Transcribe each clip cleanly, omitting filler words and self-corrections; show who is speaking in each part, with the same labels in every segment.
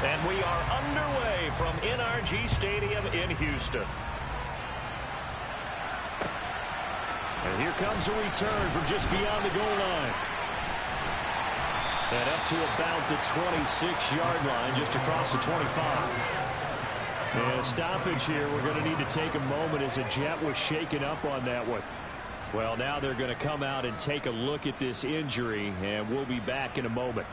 Speaker 1: And we are underway from NRG Stadium in Houston. And here comes a return from just beyond the goal line. And up to about the 26-yard line, just across the 25. And a stoppage here. We're going to need to take a moment as a Jet was shaken up on that one. Well, now they're going to come out and take a look at this injury, and we'll be back in a moment.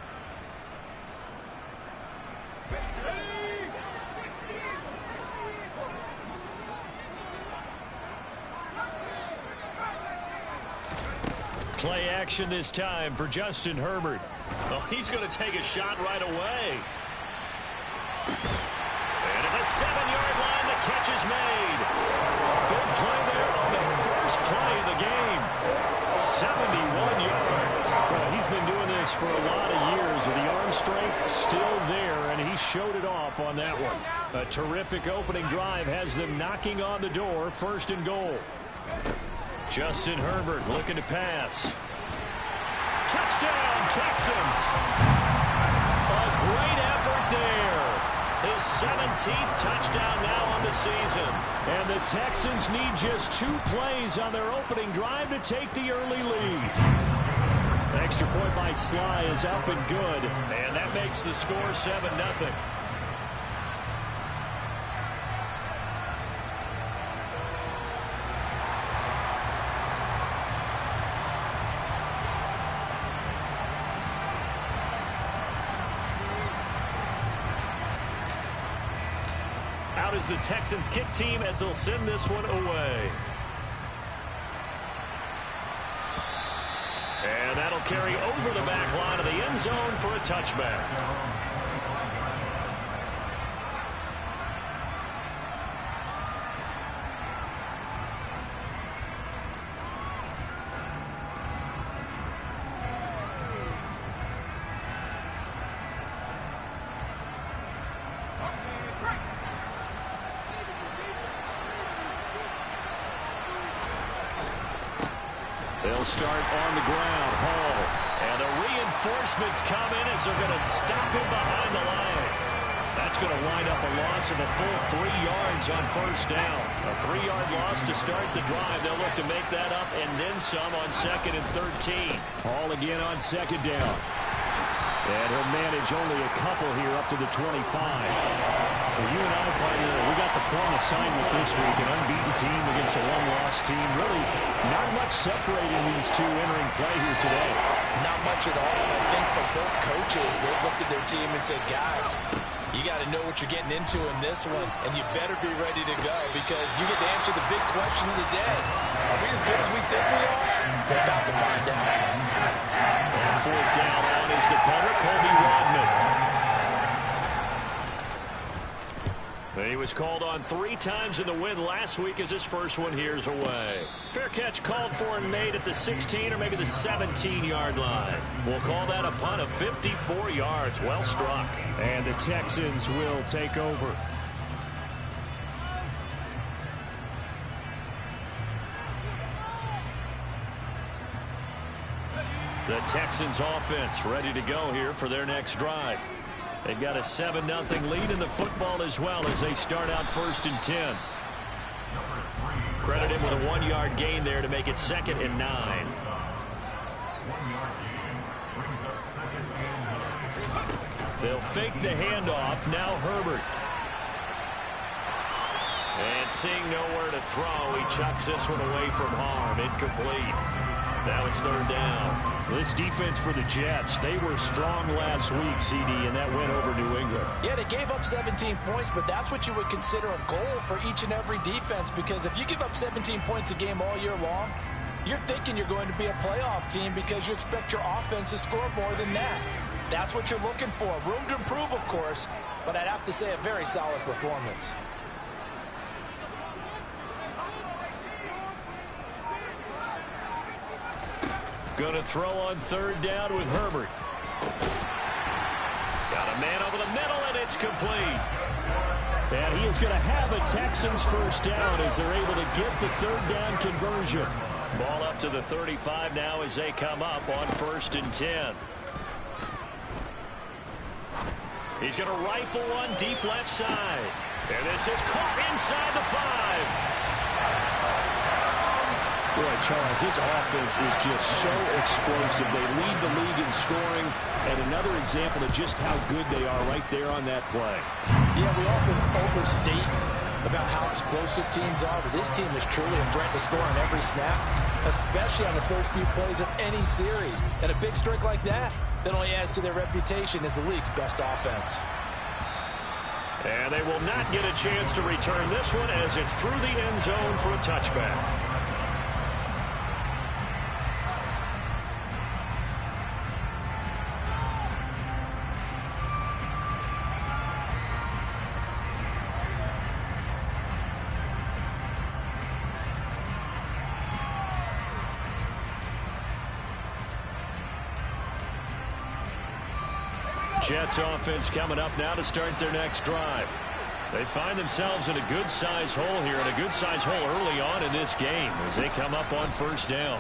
Speaker 1: Play action this time for Justin Herbert. Oh, he's going to take a shot right away. And at the 7-yard line, the catch is made. Good play there on the first play of the game. 71 yards. Well, he's been doing this for a lot of years with the arm strength still there, and he showed it off on that one. A terrific opening drive has them knocking on the door, 1st and goal. Justin Herbert looking to pass. Touchdown, Texans. A great effort there. His 17th touchdown now on the season. And the Texans need just 2 plays on their opening drive to take the early lead. Extra point by Sly is up and good. And that makes the score 7-0. Out is the Texans kick team as they'll send this one away. And that'll carry over the back line of the end zone for a touchback. They'll start on the ground. Hall. And the reinforcements come in as they're going to stop him behind the line. That's going to wind up a loss of a full 3 yards on 1st down. A 3-yard loss to start the drive. They'll look to make that up and then some on 2nd and 13. Hall again on 2nd down. And he'll manage only a couple here up to the 25. Well, you and I, partner, we got the plum assignment this week. An unbeaten team against a one-loss team. Really not much separating these two entering play here today.
Speaker 2: Not much at all. I think for both coaches, they've looked at their team and said, guys, you got to know what you're getting into in this one, and you better be ready to go because you get to answer the big question of the day. Are we as good as we think we are? We're about to find out.
Speaker 1: And 4th down on is the punter, Colby Rodman. He was called on 3 times in the win last week as his first one here's away. Fair catch called for and made at the 16 or maybe the 17-yard line. We'll call that a punt of 54 yards. Well struck.
Speaker 3: And the Texans will take over.
Speaker 1: The Texans offense ready to go here for their next drive. They've got a 7-0 lead in the football as well as they start out 1st and 10. Credit him with a 1-yard gain there to make it 2nd and 9. They'll fake the handoff. Now Herbert. And seeing nowhere to throw, he chucks this one away from harm. Incomplete. Now it's 3rd down.
Speaker 3: This defense for the Jets, they were strong last week, CD, and that went over New England.
Speaker 2: Yeah, they gave up 17 points, but that's what you would consider a goal for each and every defense because if you give up 17 points a game all year long, you're thinking you're going to be a playoff team because you expect your offense to score more than that. That's what you're looking for. Room to improve, of course, but I'd have to say a very solid performance.
Speaker 1: Going to throw on 3rd down with Herbert. Got a man over the middle, and it's complete.
Speaker 3: And he is going to have a Texans 1st down as they're able to get the 3rd down conversion.
Speaker 1: Ball up to the 35 now as they come up on 1st and 10. He's going to rifle one deep left side. And this is caught inside the 5.
Speaker 3: Boy, Charles, this offense is just so explosive. They lead the league in scoring, and another example of just how good they are right there on that play.
Speaker 2: Yeah, we often overstate about how explosive teams are, but this team is truly a threat to score on every snap, especially on the first few plays of any series. And a big streak like that only adds to their reputation as the league's best offense.
Speaker 1: And they will not get a chance to return this one as it's through the end zone for a touchback. Jets offense coming up now to start their next drive. They find themselves in a good-sized hole here, and a good-sized hole early on in this game as they come up on first down.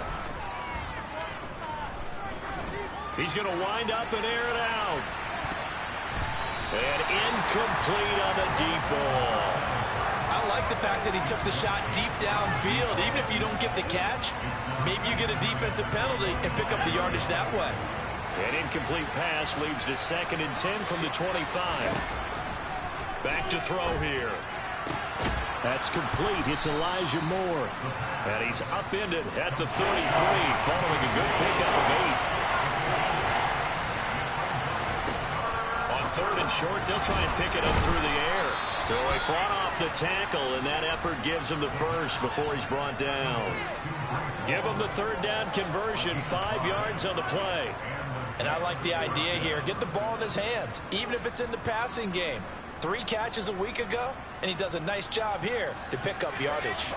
Speaker 1: He's going to wind up and air it out. And incomplete on the deep ball.
Speaker 2: I like the fact that he took the shot deep downfield. Even if you don't get the catch, maybe you get a defensive penalty and pick up the yardage that way.
Speaker 1: An incomplete pass leads to 2nd and 10 from the 25. Back to throw here.
Speaker 3: That's complete. It's Elijah Moore.
Speaker 1: And he's upended at the 33, following a good pickup of 8. On 3rd and short, they'll try and pick it up through the air. So he fought off the tackle, and that effort gives him the first before he's brought down. Give him the 3rd down conversion, 5 yards on the play.
Speaker 2: And I like the idea here. Get the ball in his hands, even if it's in the passing game. 3 catches a week ago, and he does a nice job here to pick up yardage.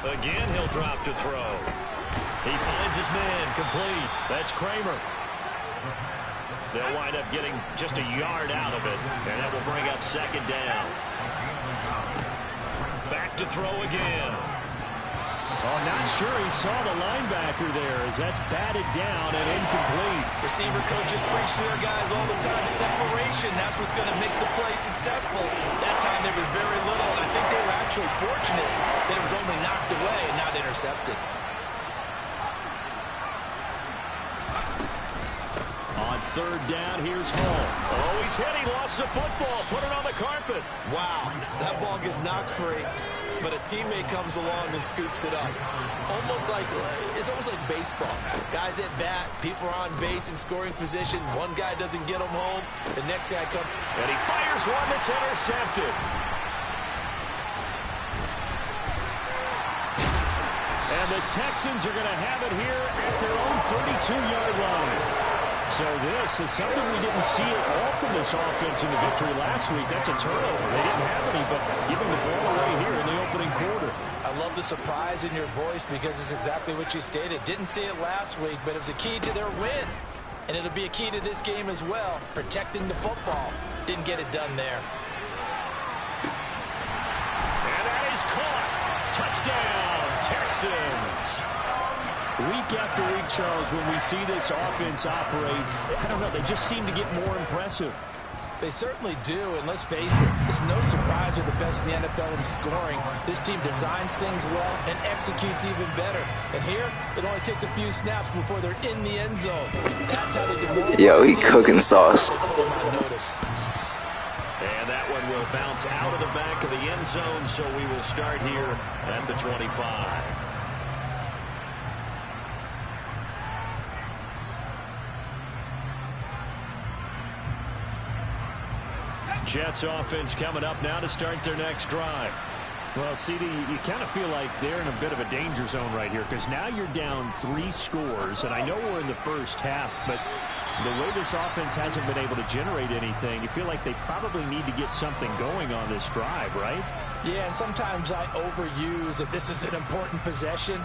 Speaker 1: Again, he'll drop to throw. He finds his man, complete. That's Kramer. They'll wind up getting just a yard out of it, and that will bring up 2nd down. Back to throw again.
Speaker 3: Oh, not sure he saw the linebacker there as that's batted down and incomplete.
Speaker 2: Receiver coaches preach to their guys all the time. Separation, that's what's going to make the play successful. That time there was very little, and I think they were actually fortunate that it was only knocked away and not intercepted.
Speaker 3: On 3rd down, here's Hall.
Speaker 1: Oh, he's hit. He lost the football. Put it on the carpet.
Speaker 2: Wow, that ball gets knocked free, but a teammate comes along and scoops it up. It's almost like baseball. Guys at bat, people are on base in scoring position. One guy doesn't get them home. The next guy comes.
Speaker 1: And he fires one that's intercepted.
Speaker 3: And the Texans are going to have it here at their own 32-yard line. So this is something we didn't see at all from this offense in the victory last week. That's a turnover. They didn't have any, but giving the ball away here in the opening quarter.
Speaker 2: I love the surprise in your voice because it's exactly what you stated. Didn't see it last week, but it was a key to their win. And it'll be a key to this game as well, protecting the football. Didn't get it done there.
Speaker 1: And that is caught. Touchdown, Texans.
Speaker 3: Week after week, Charles, when we see this offense operate, I don't know, they just seem to get more impressive.
Speaker 2: They certainly do, and let's face it, it's no surprise they're the best in the NFL in scoring. This team designs things well and executes even better. And here, it only takes a few snaps before they're in the end zone. That's how they demoralize.
Speaker 4: Yo, he cooking sauce.
Speaker 1: And that one will bounce out of the back of the end zone, so we will start here at the 25. Jets offense coming up now to start their next drive.
Speaker 3: Well, CD, you kind of feel like they're in a bit of a danger zone right here because now you're down 3 scores, and I know we're in the first half, but the way this offense hasn't been able to generate anything, you feel like they probably need to get something going on this drive, right?
Speaker 2: Yeah, and sometimes I overuse if this is an important possession.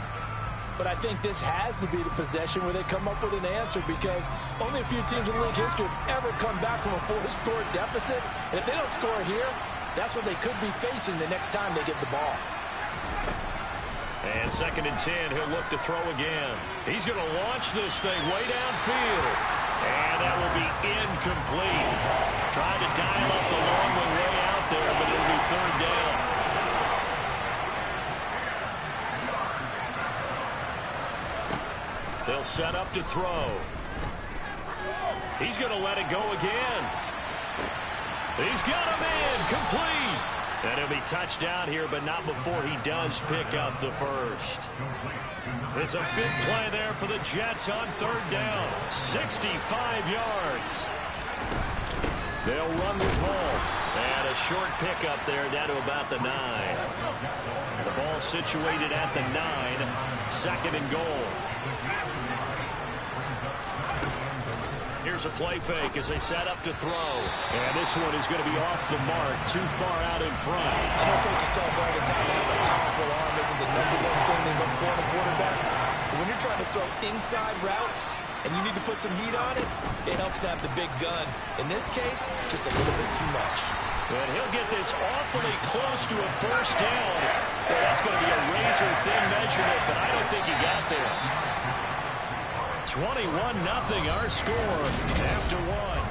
Speaker 2: But I think this has to be the possession where they come up with an answer because only a few teams in league history have ever come back from a 4-score deficit. And if they don't score here, that's what they could be facing the next time they get the ball.
Speaker 1: And 2nd and 10, he'll look to throw again. He's going to launch this thing way downfield. And that will be incomplete. Trying to dial up the long one way out there, but it'll be 3rd down. They'll set up to throw. He's going to let it go again. He's got him in. Complete. And it'll be touchdown here, but not before he does pick up the first. It's a big play there for the Jets on 3rd down. 65 yards. They'll run with Hall. And a short pickup there down to about the 9. The ball situated at the 9. 2nd and goal. Here's a play fake as they set up to throw.
Speaker 3: And this one is going to be off the mark, too far out in front.
Speaker 2: I know coaches tell us all the time that having a powerful arm isn't the #1 thing they look for in a quarterback. But when you're trying to throw inside routes and you need to put some heat on it, it helps to have the big gun. In this case, just a little bit too much.
Speaker 1: And he'll get this awfully close to a first down. Well, that's going to be a razor-thin measurement, but I don't think he got there. 21-0 our score after 1.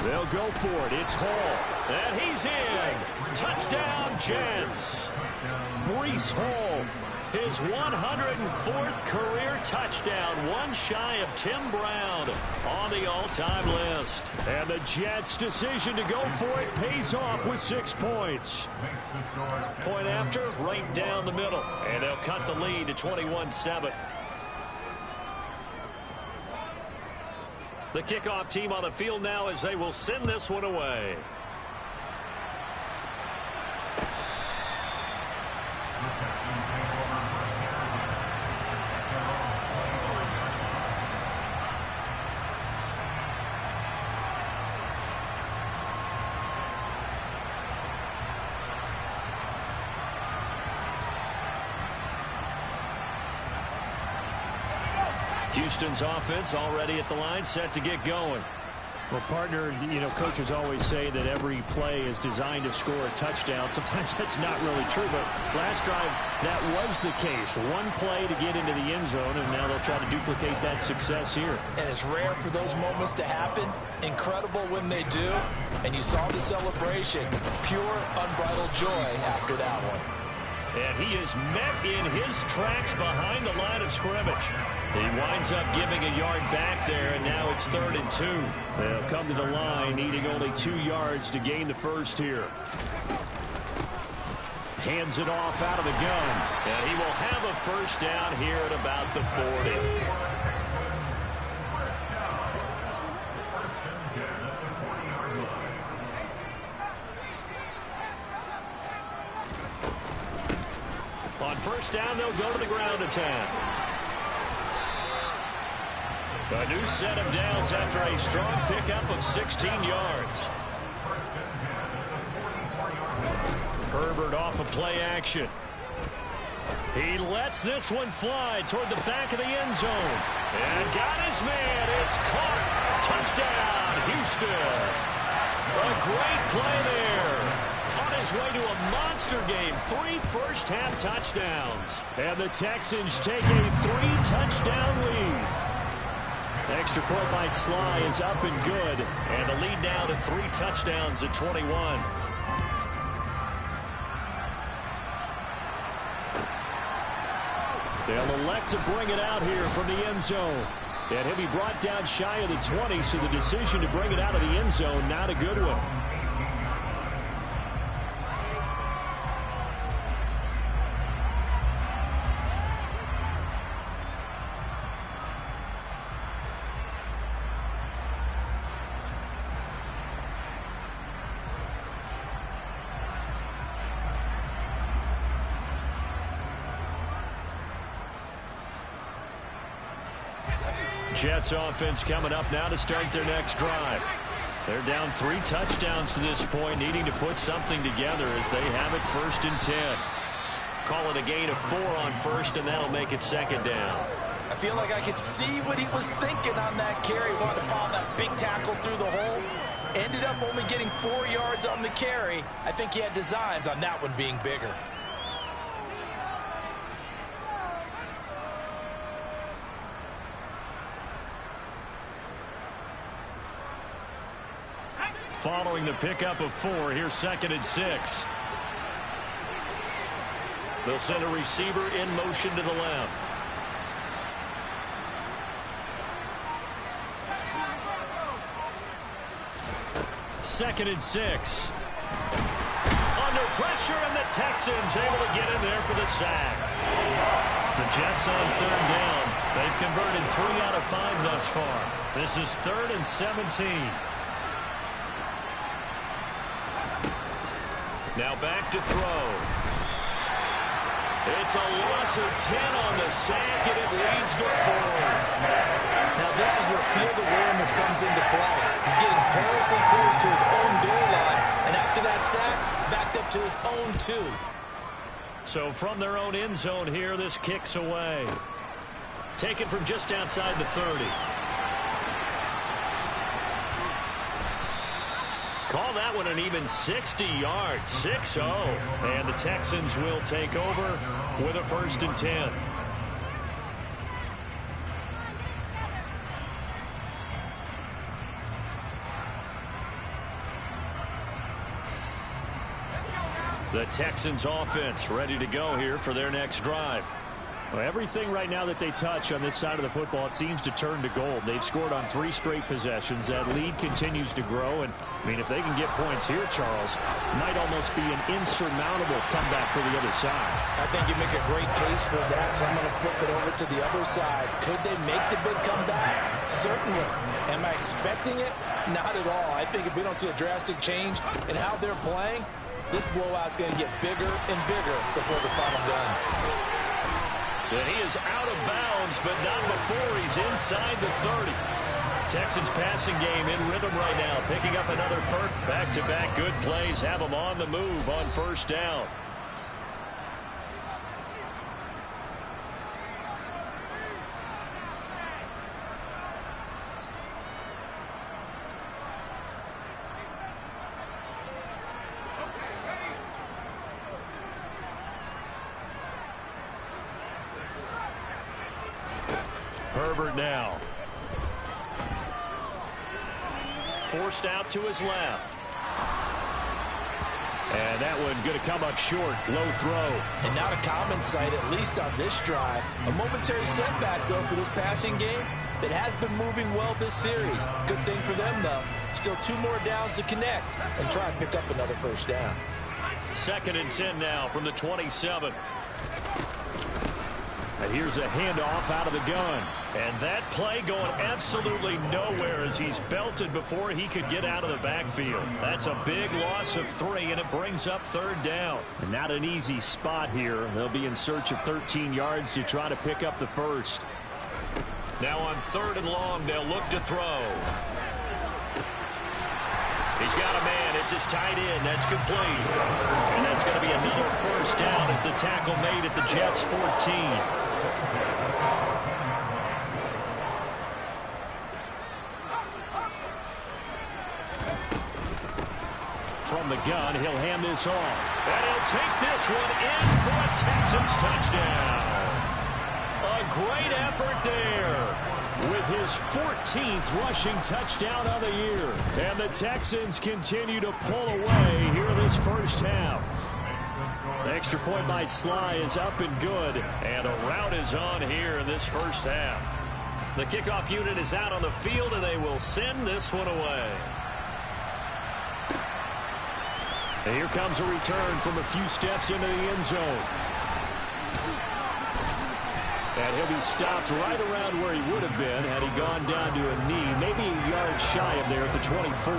Speaker 1: They'll go for it. It's Hall. And he's in. Touchdown, Jets. Breece Hall. His 104th career touchdown, one shy of Tim Brown on the all-time list. And the Jets' decision to go for it pays off with 6 points. Point after, right down the middle. And they'll cut the lead to 21-7. The kickoff team on the field now as they will send this one away. Houston's offense already at the line, set to get going.
Speaker 3: Well, partner, you know, coaches always say that every play is designed to score a touchdown. Sometimes that's not really true, but last drive, that was the case. One play to get into the end zone, and now they'll try to duplicate that success here.
Speaker 2: And it's rare for those moments to happen. Incredible when they do. And you saw the celebration. Pure, unbridled joy after that one.
Speaker 1: And he is met in his tracks behind the line of scrimmage. He winds up giving a yard back there, and now it's 3rd and 2.
Speaker 3: They'll come to the line, needing only 2 yards to gain the first here. Hands it off out of the gun.
Speaker 1: And he will have a first down here at about the 40. On first down, they'll go to the ground attack. A new set of downs after a strong pickup of 16 yards. Herbert off of play action. He lets this one fly toward the back of the end zone. And got his man. It's caught. Touchdown, Houston. A great play there. On his way to a monster game. 3 first-half touchdowns.
Speaker 3: And the Texans take a 3-touchdown lead.
Speaker 1: Extra point by Sly is up and good. And the lead now to 3 touchdowns at 21.
Speaker 3: They'll elect to bring it out here from the end zone. And he'll be brought down shy of the 20, so the decision to bring it out of the end zone, not a good one.
Speaker 1: Jets offense coming up now to start their next drive. They're down 3 touchdowns to this point, needing to put something together as they have it 1st and 10. call it a gain of 4 on first, and that'll make it second down.
Speaker 2: I feel like I could see what he was thinking on that carry. Wanted to follow that big tackle through the hole. Ended up only getting 4 yards on the carry. I think he had designs on that one being bigger.
Speaker 1: Following the pickup of 4, here's 2nd and 6. They'll send a receiver in motion to the left. Second and 6. Under pressure, and the Texans able to get in there for the sack. The Jets on 3rd down. They've converted 3 out of 5 thus far. This is 3rd and 17. Now back to throw. It's a loss of 10 on the sack, and it leads to 4th.
Speaker 2: Now this is where field awareness comes into play. He's getting perilously close to his own goal line, and after that sack, backed up to his own 2.
Speaker 1: So from their own end zone here, this kicks away. Taken from just outside the 30. Call that one an even 60 yards, 6-0. And the Texans will take over with a 1st and 10. The Texans offense ready to go here for their next drive.
Speaker 3: Well, everything right now that they touch on this side of the football, it seems to turn to gold. They've scored on 3 straight possessions. That lead continues to grow. And, I mean, if they can get points here, Charles, might almost be an insurmountable comeback for the other side.
Speaker 2: I think you make a great case for that, so I'm going to flip it over to the other side. Could they make the big comeback? Certainly. Am I expecting it? Not at all. I think if we don't see a drastic change in how they're playing, this blowout's going to get bigger and bigger before the final gun.
Speaker 1: And he is out of bounds, but not before he's inside the 30. Texans passing game in rhythm right now, picking up another first. Back-to-back good plays have them on the move on 1st down. Herbert now. Forced out to his left. And that one going to come up short. Low throw.
Speaker 2: And not a common sight, at least on this drive. A momentary setback, though, for this passing game that has been moving well this series. Good thing for them, though. Still 2 more downs to connect and try and pick up another 1st down.
Speaker 1: 2nd and 10 now from the 27.
Speaker 3: And here's a handoff out of the gun.
Speaker 1: And that play going absolutely nowhere as he's belted before he could get out of the backfield. That's a big loss of 3, and it brings up 3rd down.
Speaker 3: And not an easy spot here. They'll be in search of 13 yards to try to pick up the 1st.
Speaker 1: Now on 3rd and long, they'll look to throw. He's got a man. It's his tight end. That's complete. And that's going to be another 1st down as the tackle made at the Jets' 14.
Speaker 3: From the gun, he'll hand this off.
Speaker 1: And he'll take this one in for a Texans touchdown. A great effort there.
Speaker 3: With his 14th rushing touchdown of the year. And the Texans continue to pull away here this 1st half. The extra point by Sly is up and good.
Speaker 1: And a rout is on here in this 1st half. The kickoff unit is out on the field, and they will send this one away.
Speaker 3: And here comes a return from a few steps into the end zone. And he'll be stopped right around where he would have been had he gone down to a knee, maybe a yard shy of there at the 24.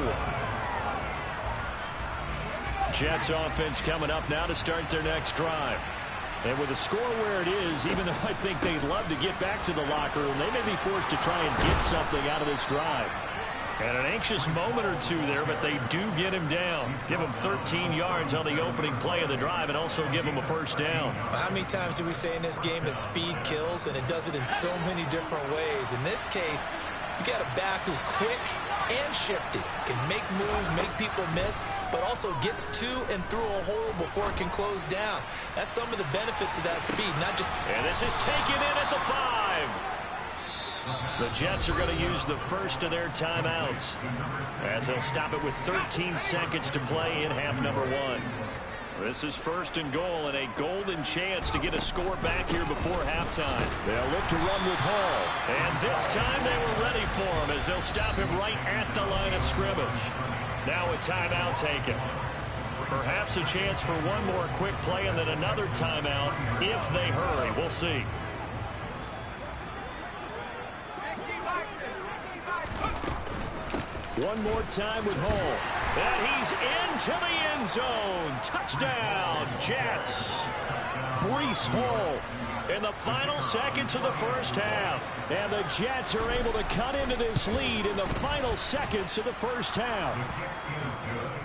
Speaker 1: Jets offense coming up now to start their next drive.
Speaker 3: And with the score where it is, even though I think they'd love to get back to the locker room, they may be forced to try and get something out of this drive.
Speaker 1: And an anxious moment or two there, but they do get him down. Give him 13 yards on the opening play of the drive and also give him a first down.
Speaker 2: How many times do we say in this game that speed kills, and it does it in so many different ways? In this case, you got a back who's quick and shifty, can make moves, make people miss, but also gets to and through a hole before it can close down. That's some of the benefits of that speed, not just...
Speaker 1: And this is taken in at the 5. The Jets are going to use the first of their timeouts as they'll stop it with 13 seconds to play in half number 1. This is first and goal and a golden chance to get a score back here before halftime. They'll look to run with Hall. And this time they were ready for him as they'll stop him right at the line of scrimmage. Now a timeout taken. Perhaps a chance for one more quick play and then another timeout if they hurry. We'll see. One more time with Hall. And he's into the end zone. Touchdown, Jets. Breece Hall in the final seconds of the first half. And the Jets are able to cut into this lead in the final seconds of the first half.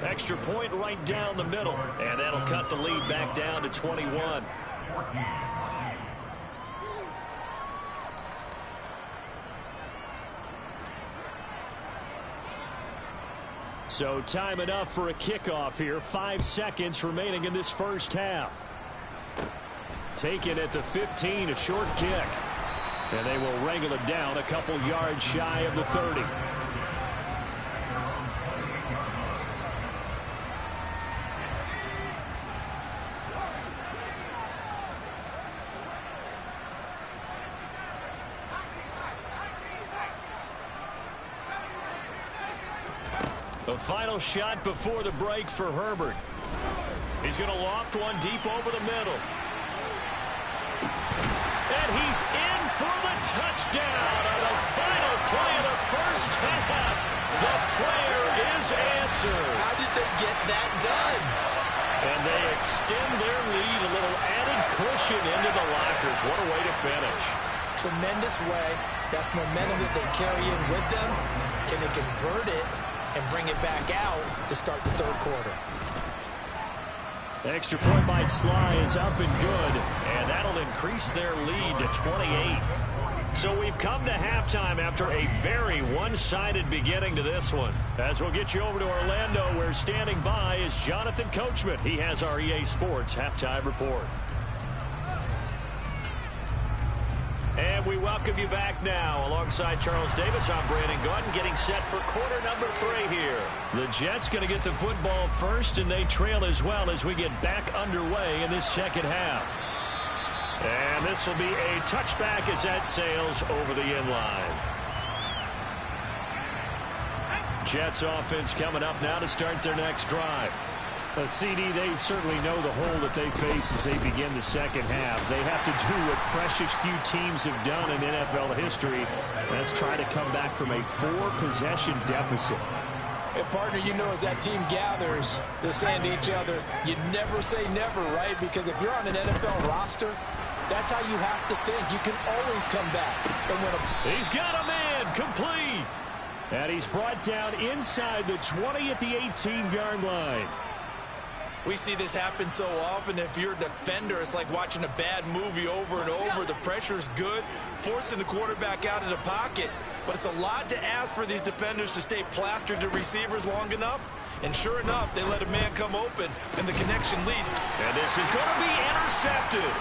Speaker 1: Extra point right down the middle. And that'll cut the lead back down to 21. So time enough for a kickoff here. 5 seconds remaining in this first half. Taken at the 15, a short kick. And they will wrangle it down a couple yards shy of the 30. The final shot before the break for Herbert. He's going to loft one deep over the middle. And he's in for the touchdown on the final play of the first half. The prayer is answered.
Speaker 2: How did they get that done?
Speaker 1: And they extend their lead, a little added cushion into the lockers. What a way to finish.
Speaker 2: Tremendous way. That's momentum that they carry in with them. Can they convert it and bring it back out to start the third quarter?
Speaker 1: Extra point by Sly is up and good, and that'll increase their lead to 28. So we've come to halftime after a very one-sided beginning to this one. As we'll get you over to Orlando, where standing by is Jonathan Coachman. He has our EA Sports halftime report. And we welcome you back now. Alongside Charles Davis, I'm Brandon Gaudin, getting set for quarter number 3 here. The Jets going to get the football first, and they trail as well as we get back underway in this second half. And this will be a touchback as that sails over the end line. Jets offense coming up now to start their next drive. CD, they certainly know the hole that they face as they begin the second half. They have to do what precious few teams have done in NFL history. That's try to come back from a 4-possession deficit.
Speaker 2: Hey, partner, you know, as that team gathers, they're saying to each other, you never say never, right? Because if you're on an NFL roster, that's how you have to think. You can always come back and win a...
Speaker 1: He's got a man complete. And he's brought down inside the 20 at the 18-yard line.
Speaker 2: We see this happen so often. If you're a defender, it's like watching a bad movie over and over. The pressure's good, forcing the quarterback out of the pocket. But it's a lot to ask for these defenders to stay plastered to receivers long enough. And sure enough, they let a man come open, and the connection leads.
Speaker 1: And this is going to be intercepted.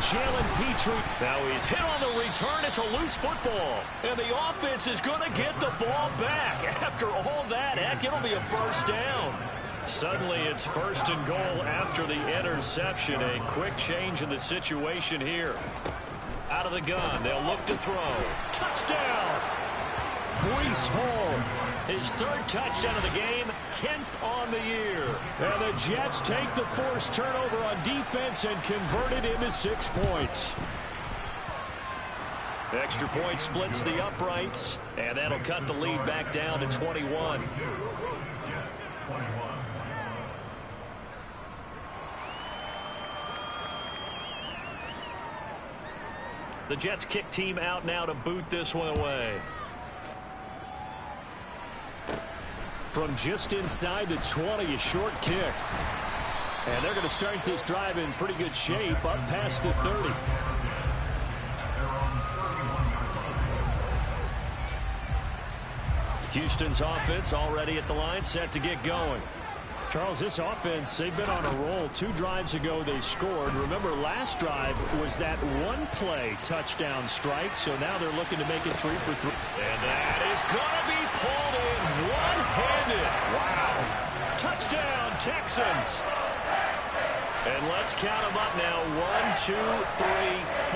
Speaker 1: Jalen Petrie. Now he's hit on the return. It's a loose football. And the offense is going to get the ball back. After all that, heck, it'll be a first down. Suddenly it's first and goal after the interception. A quick change in the situation here. Out of the gun, they'll look to throw. Touchdown! Breece Hall, his 3rd touchdown of the game, 10th on the year. And the Jets take the forced turnover on defense and convert it into 6 points. Extra point splits the uprights, and that'll cut the lead back down to 21. The Jets kick team out now to boot this one away.
Speaker 3: From just inside the 20, a short kick. And they're going to start this drive in pretty good shape, up past the 30. Houston's offense already at the line, set to get going. Charles, this offense, they've been on a roll. 2 drives ago they scored. Remember, last drive was that one-play touchdown strike, so now they're looking to make it 3 for 3.
Speaker 1: And that is going to be pulled in one-handed. Wow. Touchdown, Texans. And let's count them up now. 1, 2, 3,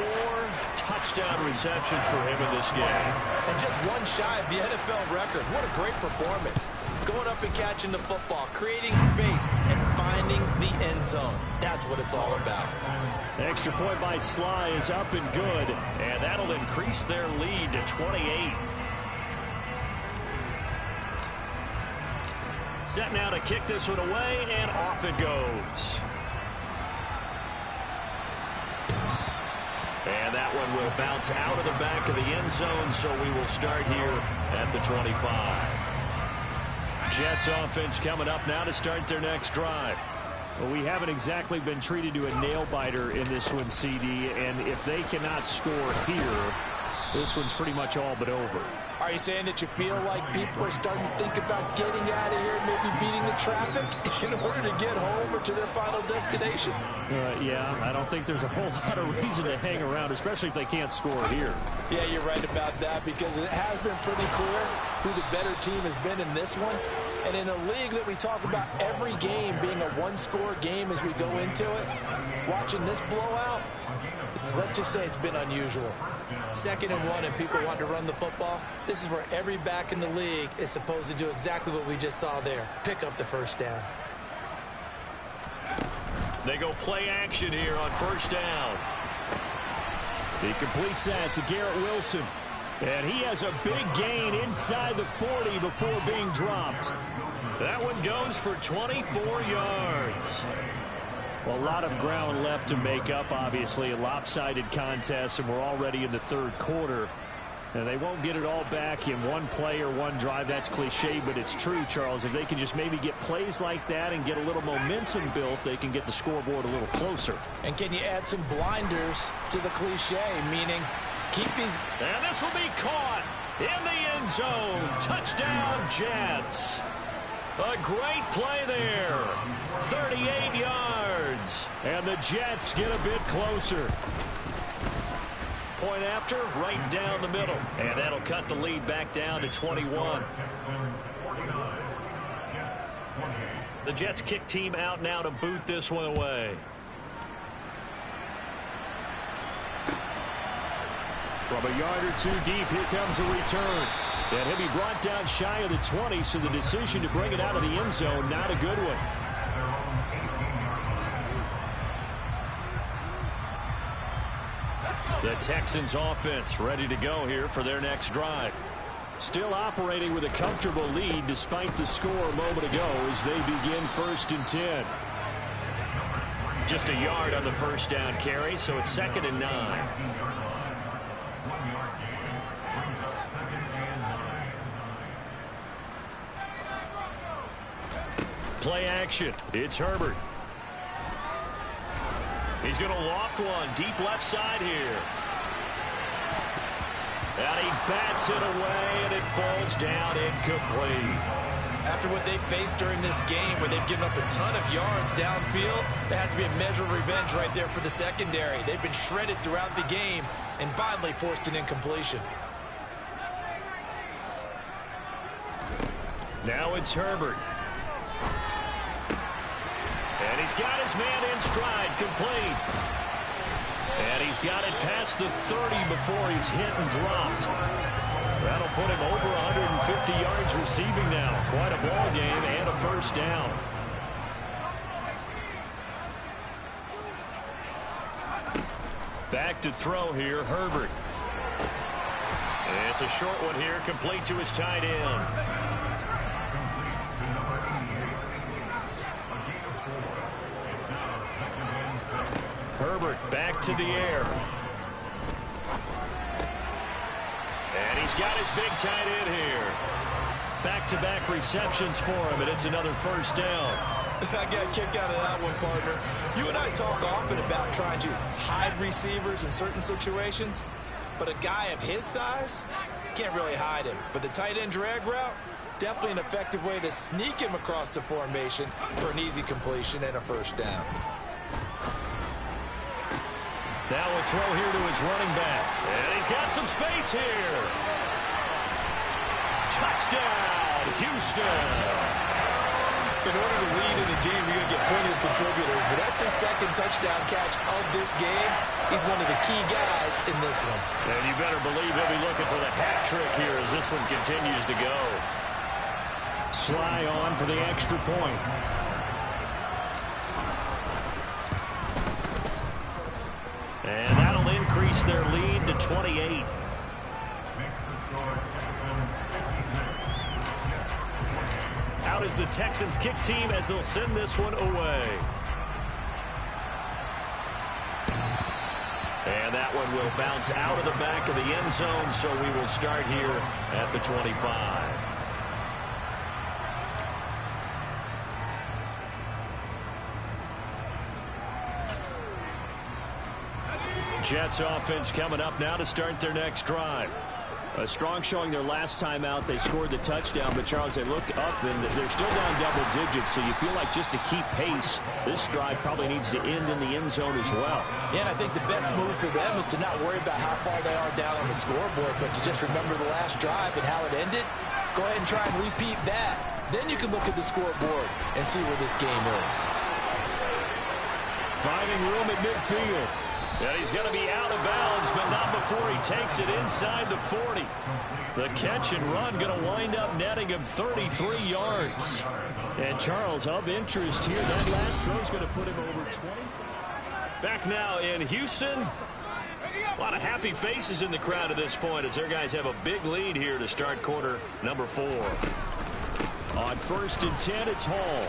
Speaker 1: 4 touchdown receptions for him in this game.
Speaker 2: And just one shy of the NFL record. What a great performance. Going up and catching the football, creating space, and finding the end zone. That's what it's all about.
Speaker 3: The extra point by Sly is up and good, and that'll increase their lead to 28. Set now to kick this one away, and off it goes. And that one will bounce out of the back of the end zone, so we will start here at the 25. Jets offense coming up now to start their next drive. Well, we haven't exactly been treated to a nail-biter in this one, CD, and if they cannot score here, this one's pretty much all but over.
Speaker 2: Are you saying that you feel like people are starting to think about getting out of here and maybe beating the traffic in order to get home or to their final destination?
Speaker 3: Yeah, I don't think there's a whole lot of reason to hang around, especially if they can't score here.
Speaker 2: Yeah, you're right about that, because it has been pretty clear who the better team has been in this one. And in a league that we talk about every game being a one-score game as we go into it, watching this blowout, let's just say it's been unusual. 2nd and 1 and people want to run the football. This is where every back in the league is supposed to do exactly what we just saw there. Pick up the first down.
Speaker 1: They go play action here on first down.
Speaker 3: He completes that to Garrett Wilson. And he has a big gain inside the 40 before being dropped.
Speaker 1: That one goes for 24 yards.
Speaker 3: Well, a lot of ground left to make up, obviously. A lopsided contest, and we're already in the 3rd quarter. And they won't get it all back in one play or one drive. That's cliche, but it's true, Charles. If they can just maybe get plays like that and get a little momentum built, they can get the scoreboard a little closer.
Speaker 2: And can you add some blinders to the cliche, meaning keep these...
Speaker 1: And this will be caught in the end zone. Touchdown, Jets. A great play there. 38 yards.
Speaker 3: And the Jets get a bit closer.
Speaker 1: Point after, right down the middle. And that'll cut the lead back down to 21. The Jets kick team out now to boot this one away.
Speaker 3: From a yard or 2 deep, here comes a return. And he'll be brought down shy of the 20, so the decision to bring it out of the end zone, not a good one.
Speaker 1: The Texans offense ready to go here for their next drive.
Speaker 3: Still operating with a comfortable lead despite the score a moment ago as they begin 1st and 10.
Speaker 1: Just a yard on the first down carry, so it's 2nd and 9. Play action. It's Herbert. He's going to loft one deep left side here. And he bats it away, and it falls down incomplete.
Speaker 2: After what they faced during this game where they've given up a ton of yards downfield, there has to be a measure of revenge right there for the secondary. They've been shredded throughout the game and finally forced an incompletion.
Speaker 1: Now it's Herbert. And he's got his man in stride, complete. And he's got it past the 30 before he's hit and dropped. That'll put him over 150 yards receiving now. Quite a ball game and a first down. Back to throw here, Herbert. It's a short one here, complete to his tight end. Herbert back to the air. And he's got his big tight end here. Back-to-back receptions for him, and it's another first down.
Speaker 2: I got a kick out of that one, partner. You and I talk often about trying to hide receivers in certain situations, but a guy of his size can't really hide him. But the tight end drag route, definitely an effective way to sneak him across the formation for an easy completion and a first down.
Speaker 1: Now a throw here to his running back. And he's got some space here. Touchdown, Houston.
Speaker 2: In order to lead in a game, you're going to get plenty of contributors, but that's his second touchdown catch of this game. He's one of the key guys in this one.
Speaker 1: And you better believe he'll be looking for the hat trick here as this one continues to go.
Speaker 3: Sly on for the extra point.
Speaker 1: And that'll increase their lead to 28. Out is the Texans kick team as they'll send this one away. And that one will bounce out of the back of the end zone, so we will start here at the 25. Jets offense coming up now to start their next drive.
Speaker 3: A strong showing their last time out. They scored the touchdown, but Charles, they look up and they're still down double digits, so you feel like just to keep pace, this drive probably needs to end in the end zone as well.
Speaker 2: Yeah, and I think the best move for them is to not worry about how far they are down on the scoreboard, but to just remember the last drive and how it ended. Go ahead and try and repeat that. Then you can look at the scoreboard and see where this game is.
Speaker 1: Finding room at midfield. And he's going to be out of bounds, but not before he takes it inside the 40. The catch and run going to wind up netting him 33 yards.
Speaker 3: And Charles, of interest here, that last throw is going to put him over 20.
Speaker 1: Back now in Houston. A lot of happy faces in the crowd at this point as their guys have a big lead here to start quarter number 4.
Speaker 3: On 1st and 10, it's Hall.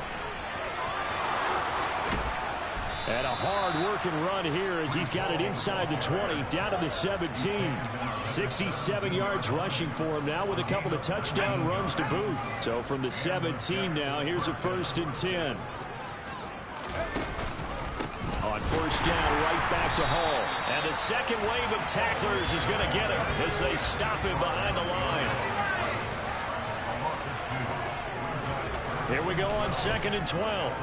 Speaker 3: And a hard-working run here as he's got it inside the 20, down to the 17. 67 yards rushing for him now with a couple of touchdown runs to boot. So from the 17 now, here's a 1st and 10. On 1st down, right back to Hall.
Speaker 1: And the second wave of tacklers is going to get him as they stop him behind the line. Here we go on 2nd and 12.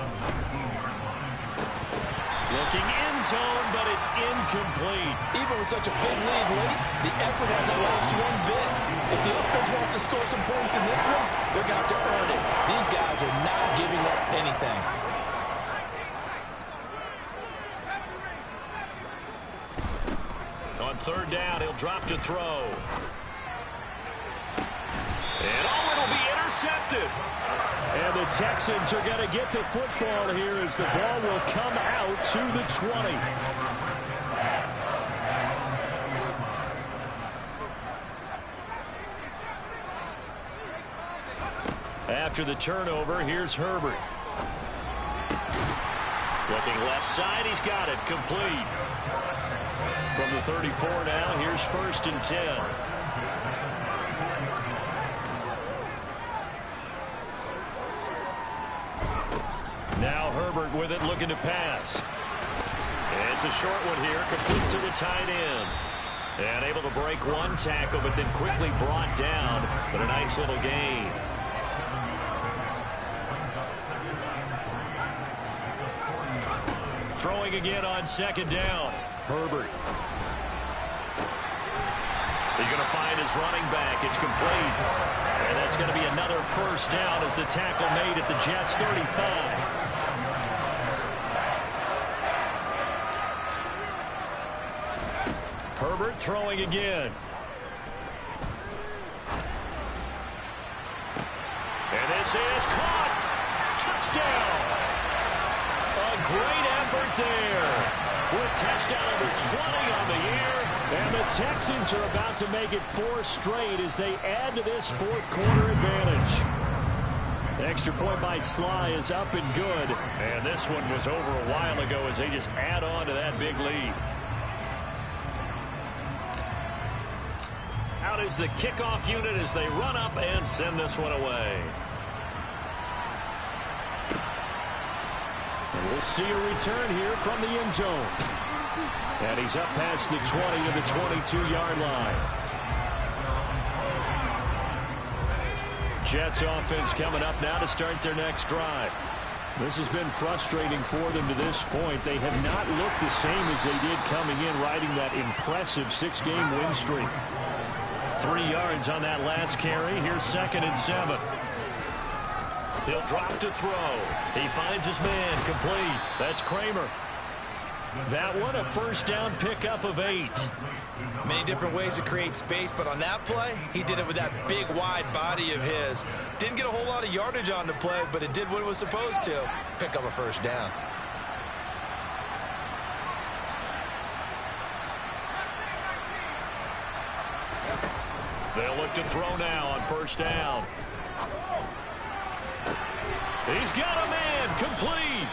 Speaker 1: Looking in zone, but it's incomplete.
Speaker 2: Even with such a big lead late, the effort hasn't lost one bit. If the offense wants to score some points in this one, they're going to have to earn it. These guys are not giving up anything.
Speaker 1: On 3rd down, he'll drop to throw. And it'll be intercepted.
Speaker 3: And the Texans are going to get the football here as the ball will come out to the 20.
Speaker 1: After the turnover, here's Herbert. Looking left side, he's got it, complete. From the 34 now, here's 1st and 10. Now Herbert with it, looking to pass. And it's a short one here, complete to the tight end. And able to break one tackle, but then quickly brought down. But a nice little gain. Throwing again on 2nd down. Herbert. He's going to find his running back. It's complete. And that's going to be another 1st down as the tackle made at the Jets' 35. Herbert throwing again. And this is caught. Touchdown. A great effort there. With touchdown number 20 on the year. And the Texans are about to make it 4 straight as they add to this 4th quarter advantage. The extra point by Sly is up and good. And this one was over a while ago as they just add on to that big lead. out is the kickoff unit as they run up and send this one away. And we'll see a return here from the end zone. And he's up past the 20 to the 22-yard line. Jets offense coming up now to start their next drive. This has been frustrating for them to this point. They have not looked the same as they did coming in, riding that impressive 6-game win streak. 3 yards on that last carry. Here's 2nd and 7. He'll drop to throw. He finds his man complete. That's Kramer. That one a first down pickup of 8.
Speaker 2: Many different ways to create space, but on that play, he did it with that big, wide body of his. Didn't get a whole lot of yardage on the play, but it did what it was supposed to. Pick up a first down.
Speaker 1: They'll look to throw now on first down. He's got a man complete.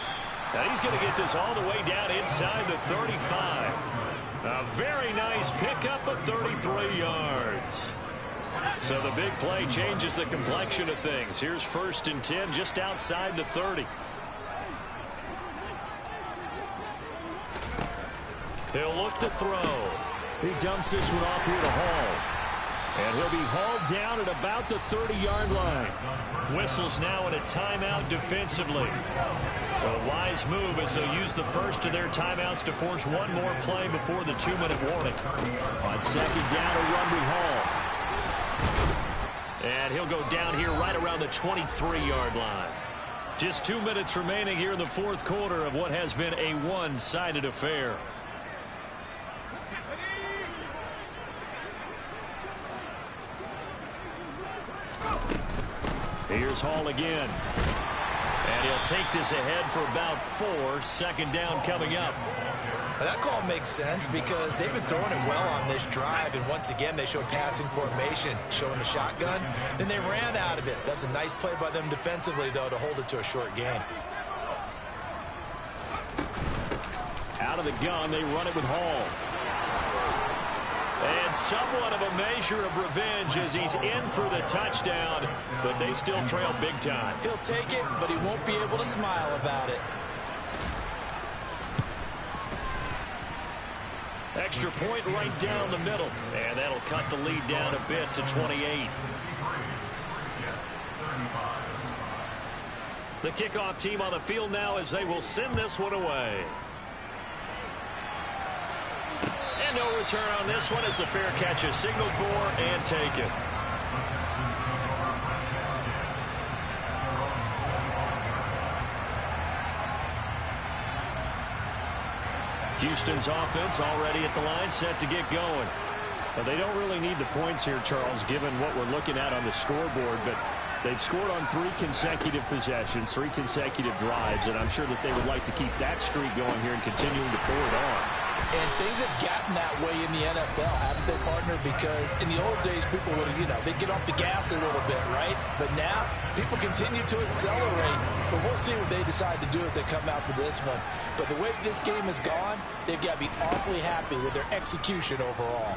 Speaker 1: Now he's going to get this all the way down inside the 35. A very nice pickup of 33 yards. So the big play changes the complexion of things. Here's 1st and 10 just outside the 30. He'll look to throw.
Speaker 3: He dumps this one off here to Hall. And he'll be hauled down at about the 30-yard line.
Speaker 1: Whistles now in a timeout defensively. So a wise move as they'll use the first of their timeouts to force one more play before the 2-minute warning.
Speaker 3: On 2nd down, a run with Hall.
Speaker 1: And he'll go down here right around the 23-yard line. Just 2 minutes remaining here in the 4th quarter of what has been a one-sided affair. Here's Hall again. And he'll take this ahead for about 4. 2nd down coming up.
Speaker 2: That call makes sense because they've been throwing it well on this drive, and once again they showed passing formation, showing the shotgun. Then they ran out of it. That's a nice play by them defensively, though, to hold it to a short gain.
Speaker 3: Out of the gun, they run it with Hall.
Speaker 1: And somewhat of a measure of revenge as he's in for the touchdown, but they still trail big time.
Speaker 2: He'll take it, but he won't be able to smile about it.
Speaker 1: Extra point right down the middle, and that'll cut the lead down a bit to 28. The kickoff team on the field now as they will send this one away. And no return on this one as the fair catch is signaled for and taken. Houston's offense already at the line, set to get going.
Speaker 3: Well, they don't really need the points here, Charles, given what we're looking at on the scoreboard, but they've scored on 3 consecutive possessions, 3 consecutive drives, and I'm sure that they would like to keep that streak going here and continuing to pour it on.
Speaker 2: And things have gotten that way in the NFL, haven't they, partner? Because in the old days, people would, they'd get off the gas a little bit, right? But now, people continue to accelerate. But we'll see what they decide to do as they come out for this one. But the way this game has gone, they've got to be awfully happy with their execution overall.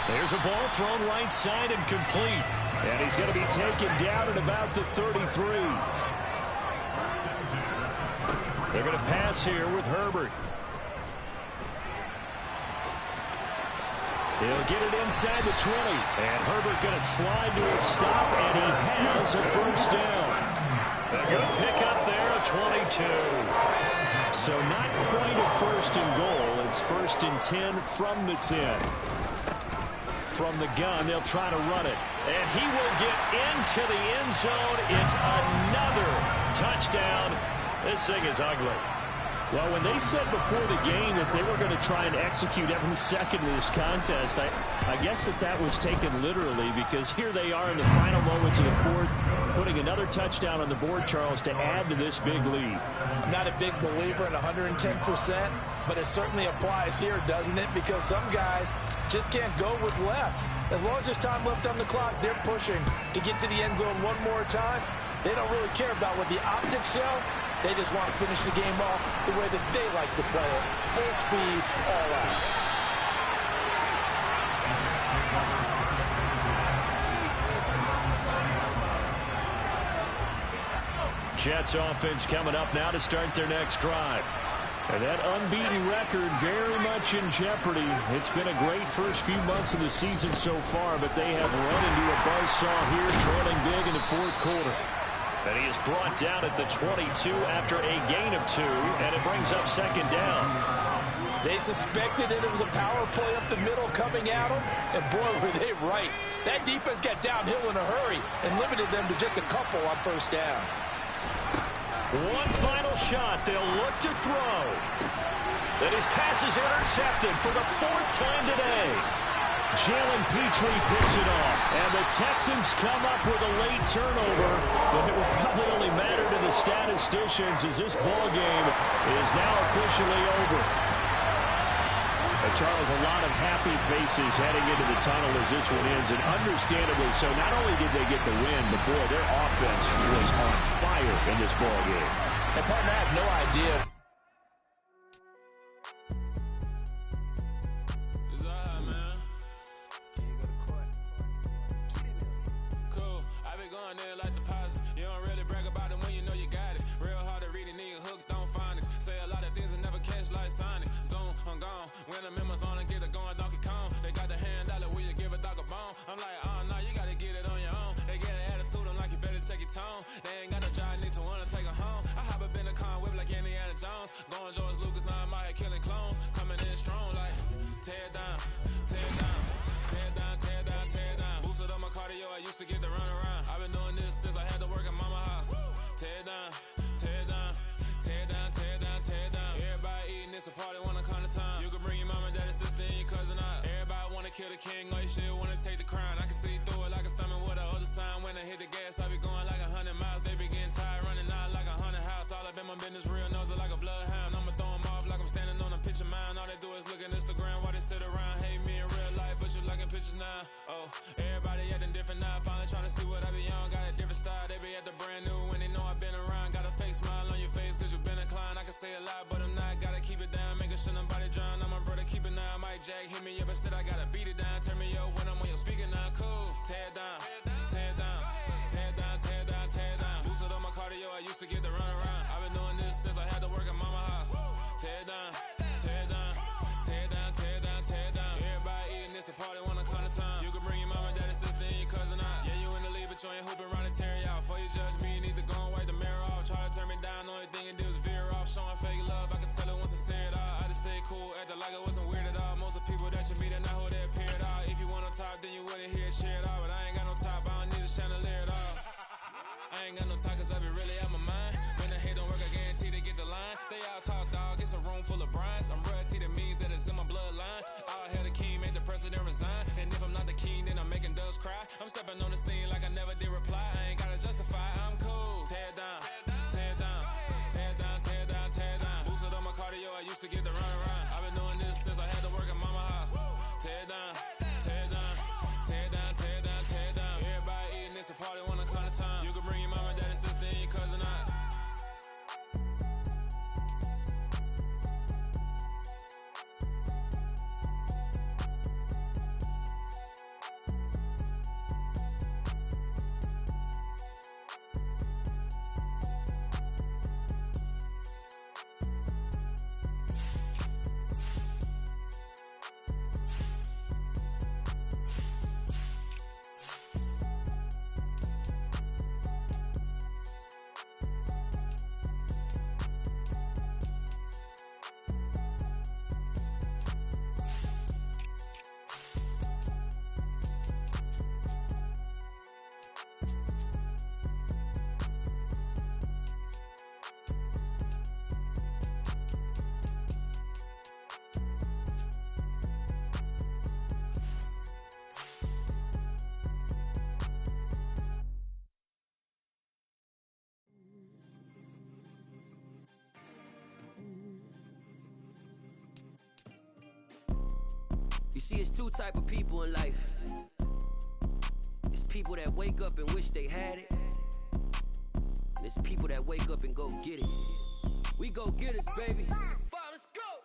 Speaker 1: There's a ball thrown right side and complete.
Speaker 3: And he's going to be taken down at about the 33.
Speaker 1: They're going to pass here with Herbert. He'll get it inside the 20. And Herbert going to slide to a stop, and he has a first down. A good pickup there, a 22.
Speaker 3: So not quite a 1st and goal. It's 1st and 10 from the 10. From the gun, they'll try to run it.
Speaker 1: And he will get into the end zone. It's another touchdown. This thing is ugly.
Speaker 3: Well, when they said before the game that they were going to try and execute every second of this contest, I guess that was taken literally, because here they are in the final moments of the 4th, putting another touchdown on the board, Charles, to add to this big lead.
Speaker 2: I'm not a big believer in 110%, but it certainly applies here, doesn't it? Because some guys just can't go with less. As long as there's time left on the clock, they're pushing to get to the end zone one more time. They don't really care about what the optics show. They just want to finish the game off the way that they like to play it. Full speed, all out.
Speaker 1: Jets offense coming up now to start their next drive. And that unbeaten record very much in jeopardy. It's been a great first few months of the season so far, but they have run into a buzzsaw here, trailing big in the fourth quarter. And he is brought down at the 22 after a gain of 2, and it brings up second down.
Speaker 2: They suspected that it was a power play up the middle coming at them, and boy, were they right. That defense got downhill in a hurry and limited them to just a couple on first down.
Speaker 1: One final shot. They'll look to throw. Then his pass is intercepted for the 4th time today. Jalen Petrie picks it off. And the Texans come up with a late turnover, but it will probably only matter to the statisticians as this ball game is now officially over. Charles, a lot of happy faces heading into the tunnel as this one ends, and understandably so. Not only did they get the win, but boy, their offense was on fire in this ball game.
Speaker 2: And partner, I have no idea.
Speaker 4: Cool. I be going there like the positive. You don't really brag about it when you know you got it. Real hard to read a nigga hooked on phonics. Say a lot of things and never catch like Sonic. Zoom, I'm gone. When the members on and get it going Donkey Kong. They got the hand dollar, will you give a dog a bone? I'm like, oh no, you gotta get it on your own. They get an attitude, I'm like, you better check your tone. They ain't got no job, need someone to take her home. I hop up in the car, whip like Indiana Jones. Going George Lucas, now I'm out here killing clones. Coming in strong like, tear down, tear down, tear down, tear down, tear down. Boosted up my cardio, I used to get to run around. I've been doing this since I had to work at mama house. Tear down, tear down, tear down, tear down, tear down. Everybody eating this a party, wanna come to time. You can bring your mama, daddy, sister, and your cousin out. Everybody wanna kill the king, or you shit wanna take the crown. I can see through it like a stomach with a other sign. When I hit the gas, I be going like 100 miles. They be getting tired, running out like 100 house. All up in my business, real nose it like a bloodhound. I'ma throw them off like I'm standing on a picture mound. All they do is look at Instagram while they sit around. Hate me in real life, but you liking pictures now. Oh, everybody acting different now. Finally trying to see what I be on. Got a different style, they be at the brand new when they know I've been around. Got a fake smile on your face cause you been inclined. I can say a lot, but I'm not. Gotta keep it down, making sure nobody drown. I'm my brother, keep it now. Mike Jack hit me up and said I gotta beat it down. Turn me up when I'm on your speaker now. Cool, tear down, tear down, tear down, tear down, tear down. Boosted up my cardio, I used to get to run around. I've been doing this since I had to work at mama house. Tear down, tear down, tear down, tear down, tear down. Everybody eating this a party, wanna come to time. You can bring your mama, daddy, sister, and your cousin out. Yeah, you in the league, but you ain't hooping around and tear you out. Before you judge me, you need to go and wipe the mirror off. Try to turn me down, only thing it did was veer off. Showing fake love, I can tell it once I say it all. I just stay cool, acting like I wasn't weird at all. Most of the people that you meet are not who they appear at all. If you want on top, then you wouldn't hear it cheer at all. But I ain't got no top, I don't need a chandelier at all. I ain't got no time cause I be really out my mind. When the hate don't work, I guarantee to get the line. They all talk dog, it's a room full of brinds. I'm royalty, that means that it's in my bloodline. All hail the king, made the president resign. And if I'm not the king, then I'm making doves cry. I'm stepping on the scene like I never did reply. I ain't gotta justify, I'm cool. Tear down, tear down, tear down, tear down, tear down. Boosted up my cardio, I used to get to run around. I've been doing this since I had to work at mama house. Tear down, tear down, tear down, tear down, tear down. Everybody eating this a party, wanna come to time. You can bring your mama, daddy, sister, and your cousin out.
Speaker 5: You see, it's two type of people in life. It's people that wake up and wish they had it. And it's people that wake up and go get it. We go get it, baby.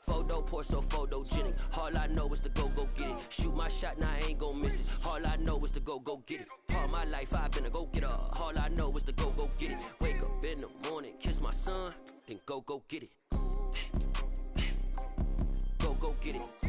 Speaker 5: 4 photo, pour so photogenic. All I know is to go get it. Shoot my shot, now I ain't gon' miss it. All I know is to go get it. All my life I've been a go-getter. All I know is to go get it. Wake up in the morning, kiss my son, then go get it. Go get it.